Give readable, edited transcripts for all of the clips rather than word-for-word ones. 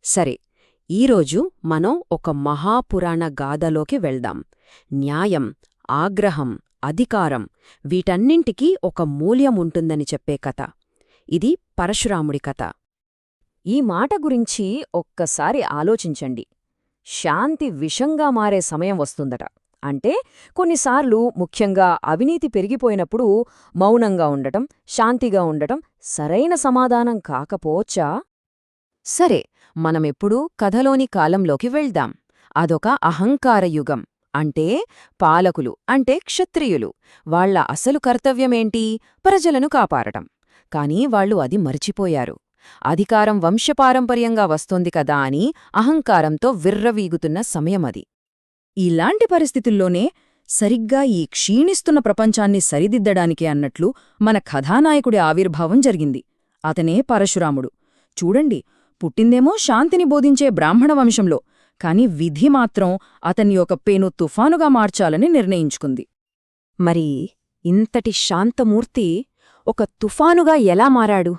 సరే, ఈరోజు మనం ఒక మహాపురాణ గాథలోకి వెళ్దాం. న్యాయం, ఆగ్రహం, అధికారం వీటన్నింటికీ ఒక మూల్యముంటుందని చెప్పే కథ. ఇది పరశురాముడి కథ. ఈ మాట గురించి ఒక్కసారి ఆలోచించండి. శాంతి విషంగా మారే సమయం వస్తుందట. అంటే కొన్నిసార్లు ముఖ్యంగా అవినీతి పెరిగిపోయినప్పుడు మౌనంగా ఉండటం, శాంతిగా ఉండటం సరైన సమాధానం కాకపోవచ్చా? సరే, మనమెప్పుడూ కథలోని కాలంలోకి వెళ్దాం. అదొక అహంకారయుగం. అంటే పాలకులు అంటే క్షత్రియులు. వాళ్ల అసలు కర్తవ్యమేంటి? ప్రజలను కాపాడటం. కాని వాళ్లు అది మరిచిపోయారు. అధికారం వంశపారంపర్యంగా వస్తోంది కదా అని అహంకారంతో విర్రవీగుతున్న సమయమది. ఇలాంటి పరిస్థితుల్లోనే సరిగ్గా ఈ క్షీణిస్తున్న ప్రపంచాన్ని సరిదిద్దడానికి అన్నట్లు మన కథానాయకుడి ఆవిర్భావం జరిగింది. అతనే పరశురాముడు. చూడండి, పుట్టిందేమో శాంతిని బోధించే బ్రాహ్మణ వంశంలో, కాని విధి మాత్రం అతన్ని ఒక పేను తుఫానుగా మార్చాలని నిర్ణయించుకుంది. మరి ఇంతటి శాంతమూర్తి ఒక తుఫానుగా ఎలా మారాడు?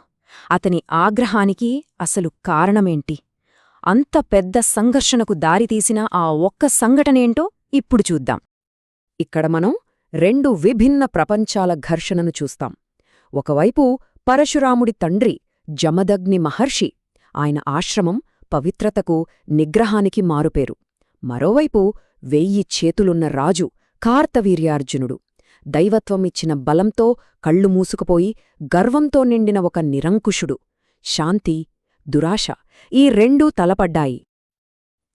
అతని ఆగ్రహానికి అసలు కారణమేంటి? అంత పెద్ద సంఘర్షణకు దారితీసిన ఆ ఒక్క సంఘటనేంటో ఇప్పుడు చూద్దాం. ఇక్కడ మనం రెండు విభిన్న ప్రపంచాల ఘర్షణను చూస్తాం. ఒకవైపు పరశురాముడి తండ్రి జమదగ్ని మహర్షి. ఆయన ఆశ్రమం పవిత్రతకు, నిగ్రహానికి మారుపేరు. మరోవైపు 1000 చేతులున్న రాజు కార్తవీర్యార్జునుడు. దైవత్వమిచ్చిన బలంతో కళ్ళు మూసుకుపోయి గర్వంతో నిండిన ఒక నిరంకుశుడు. శాంతి, దురాశ ఈ రెండూ తలపడ్డాయి.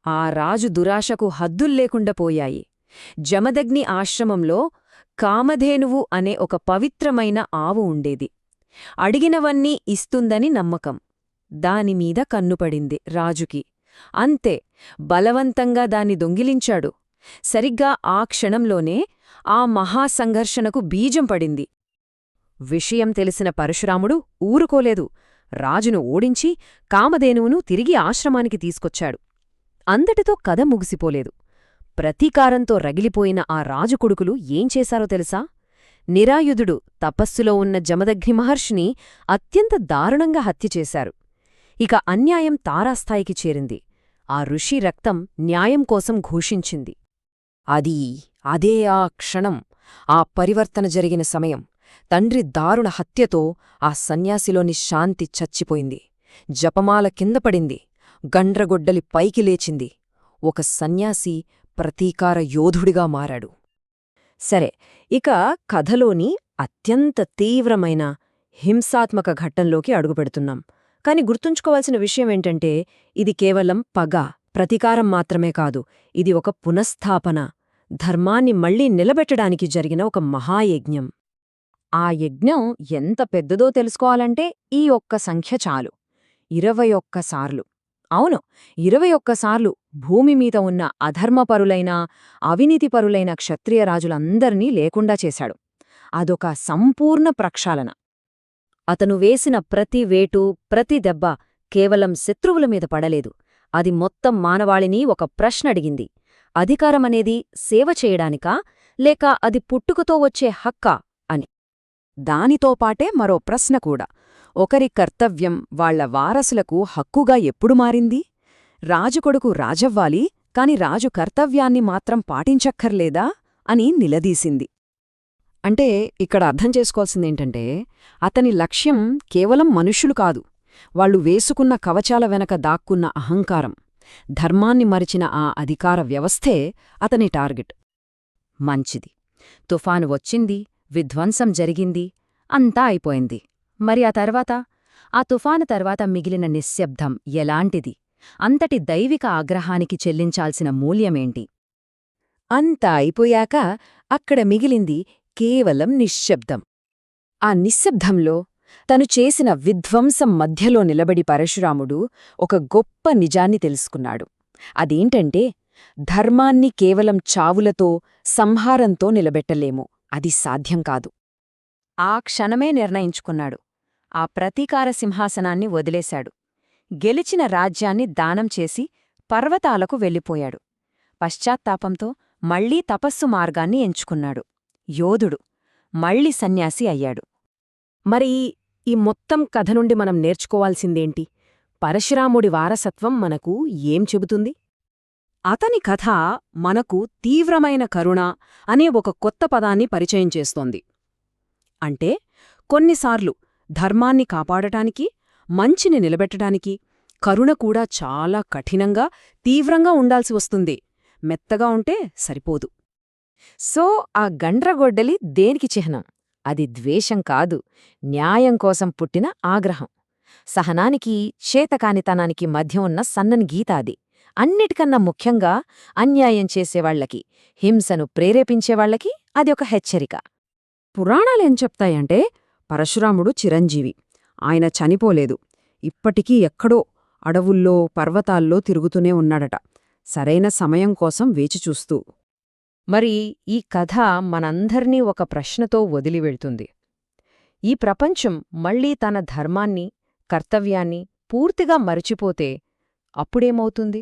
ఆ రాజు దురాశకు హద్దుల్లేకుండా పోయాయి. జమదగ్ని ఆశ్రమంలో కామధేనువు అనే ఒక పవిత్రమైన ఆవు ఉండేది. అడిగినవన్నీ ఇస్తుందని నమ్మకం. దానిమీద కన్నుపడింది రాజుకి. అంతే, బలవంతంగా దాన్ని దొంగిలించాడు. సరిగ్గా ఆ క్షణంలోనే ఆ మహాసంఘర్షణకు బీజం పడింది. విషయం తెలిసిన పరశురాముడు ఊరుకోలేదు. రాజును ఓడించి కామధేనువును తిరిగి ఆశ్రమానికి తీసుకొచ్చాడు. అంతటితో కథ ముగిసిపోలేదు. ప్రతీకారంతో రగిలిపోయిన ఆ రాజు కొడుకులు ఏం చేశారో తెలుసా? నిరాయుధుడు తపస్సులో ఉన్న జమదగ్ని మహర్షిని అత్యంత దారుణంగా హత్యచేశారు. ఇక అన్యాయం తారాస్థాయికి చేరింది. ఆ ఋషి రక్తం న్యాయం కోసం ఘోషించింది. అదే ఆ క్షణం, ఆ పరివర్తన జరిగిన సమయం. తండ్రి దారుణ హత్యతో ఆ సన్యాసిలోని శాంతి చచ్చిపోయింది. జపమాల కిందపడింది. గండ్రగొడ్డలి పైకి లేచింది. ఒక సన్యాసి ప్రతీకార యోధుడిగా మారాడు. సరే, ఇక కథలోని అత్యంత తీవ్రమైన హింసాత్మక ఘట్టంలోకి అడుగుపెడుతున్నాం. కాని గుర్తుంచుకోవాల్సిన విషయమేంటంటే, ఇది కేవలం పగ, ప్రతీకారం మాత్రమే కాదు. ఇది ఒక పునఃస్థాపన, ధర్మాన్ని మళ్లీ నిలబెట్టడానికి జరిగిన ఒక మహాయజ్ఞం. ఆ యజ్ఞం ఎంత పెద్దదో తెలుసుకోవాలంటే ఈ ఒక్క సంఖ్య చాలు. 21 సార్లు. అవును, 21 సార్లు భూమిమీద ఉన్న అధర్మపరులైన, అవినీతిపరులైన క్షత్రియరాజులందర్నీ లేకుండా చేశాడు. అదొక సంపూర్ణ ప్రక్షాళన. అతను వేసిన ప్రతి వేటు, ప్రతి దెబ్బ కేవలం శత్రువుల మీద పడలేదు. అది మొత్తం మానవాళిని ఒక ప్రశ్న అడిగింది. అధికారమనేది సేవ చేయడానికా, లేక అది పుట్టుకతో వచ్చే హక్కా అని. దానితోపాటే మరో ప్రశ్న కూడా. ఒకరి కర్తవ్యం వాళ్ల వారసులకు హక్కుగా ఎప్పుడు మారింది? రాజుకొడుకు రాజవ్వాలి, కాని రాజు కర్తవ్యాన్ని మాత్రం పాటించక్కర్లేదా అని నిలదీసింది. అంటే ఇక్కడ అర్థం చేసుకోవాల్సిందేంటంటే, అతని లక్ష్యం కేవలం మనుష్యులు కాదు, వాళ్లు వేసుకున్న కవచాల వెనక దాక్కున్న అహంకారం, ధర్మాన్ని మరిచిన ఆ అధికార వ్యవస్థే అతని టార్గెట్. మంచిది, తుఫాను వచ్చింది, విధ్వంసం జరిగింది, అంతా అయిపోయింది. మరి ఆ తుఫాను తర్వాత మిగిలిన నిశ్శబ్దం ఎలాంటిది? అంతటి దైవిక ఆగ్రహానికి చెల్లించాల్సిన మూల్యమేంటి? అంతా అయిపోయాక అక్కడ మిగిలింది కేవలం నిశ్శబ్దం. ఆ నిశ్శబ్దంలో తను చేసిన విధ్వంసం మధ్యలో నిలబడి పరశురాముడు ఒక గొప్ప నిజాన్ని తెలుసుకున్నాడు. అదేంటంటే, ధర్మాన్ని కేవలం చావులతో, సంహారంతో నిలబెట్టలేము. అది సాధ్యం కాదు. ఆ క్షణమే నిర్ణయించుకున్నాడు. ఆ ప్రతీకార సింహాసనాన్ని వదిలేశాడు. గెలిచిన రాజ్యాన్ని దానం చేసి పర్వతాలకు వెళ్ళిపోయాడు. పశ్చాత్తాపంతో మళ్లీ తపస్సు మార్గాన్ని ఎంచుకున్నాడు. యోధుడు మళ్లీ సన్యాసి అయ్యాడు. మరి ఈ మొత్తం కథ నుండి మనం నేర్చుకోవాల్సిందేంటి? పరశురాముడి వారసత్వం మనకు ఏం చెబుతుంది? అతని కథ మనకు తీవ్రమైన కరుణ అనే ఒక కొత్త పదాన్ని పరిచయం చేస్తోంది. అంటే కొన్నిసార్లు ధర్మాన్ని కాపాడటానికి, మంచిని నిలబెట్టడానికి కరుణ కూడా చాలా కఠినంగా, తీవ్రంగా ఉండాల్సి వస్తుంది. మెత్తగా ఉంటే సరిపోదు. సో ఆ గండ్రగొడ్డలి దేనికి చిహ్నం? అది ద్వేషం కాదు, న్యాయం కోసం పుట్టిన ఆగ్రహం. సహనానికి, చేతకానితనానికి మధ్య ఉన్న సన్నని గీత అది. అన్నిటికన్నా ముఖ్యంగా అన్యాయం చేసేవాళ్లకి, హింసను ప్రేరేపించేవాళ్లకి అది ఒక హెచ్చరిక. పురాణాలేం చెప్తాయంటే పరశురాముడు చిరంజీవి. ఆయన చనిపోలేదు. ఇప్పటికీ ఎక్కడో అడవుల్లో, పర్వతాల్లో తిరుగుతూనే ఉన్నాడట, సరైన సమయం కోసం వేచిచూస్తూ. మరి ఈ కథ మనందర్నీ ఒక ప్రశ్నతో వదిలివెళ్తుంది. ఈ ప్రపంచం మళ్లీ తన ధర్మాన్ని, కర్తవ్యాన్ని పూర్తిగా మరచిపోతే అప్పుడేమవుతుంది?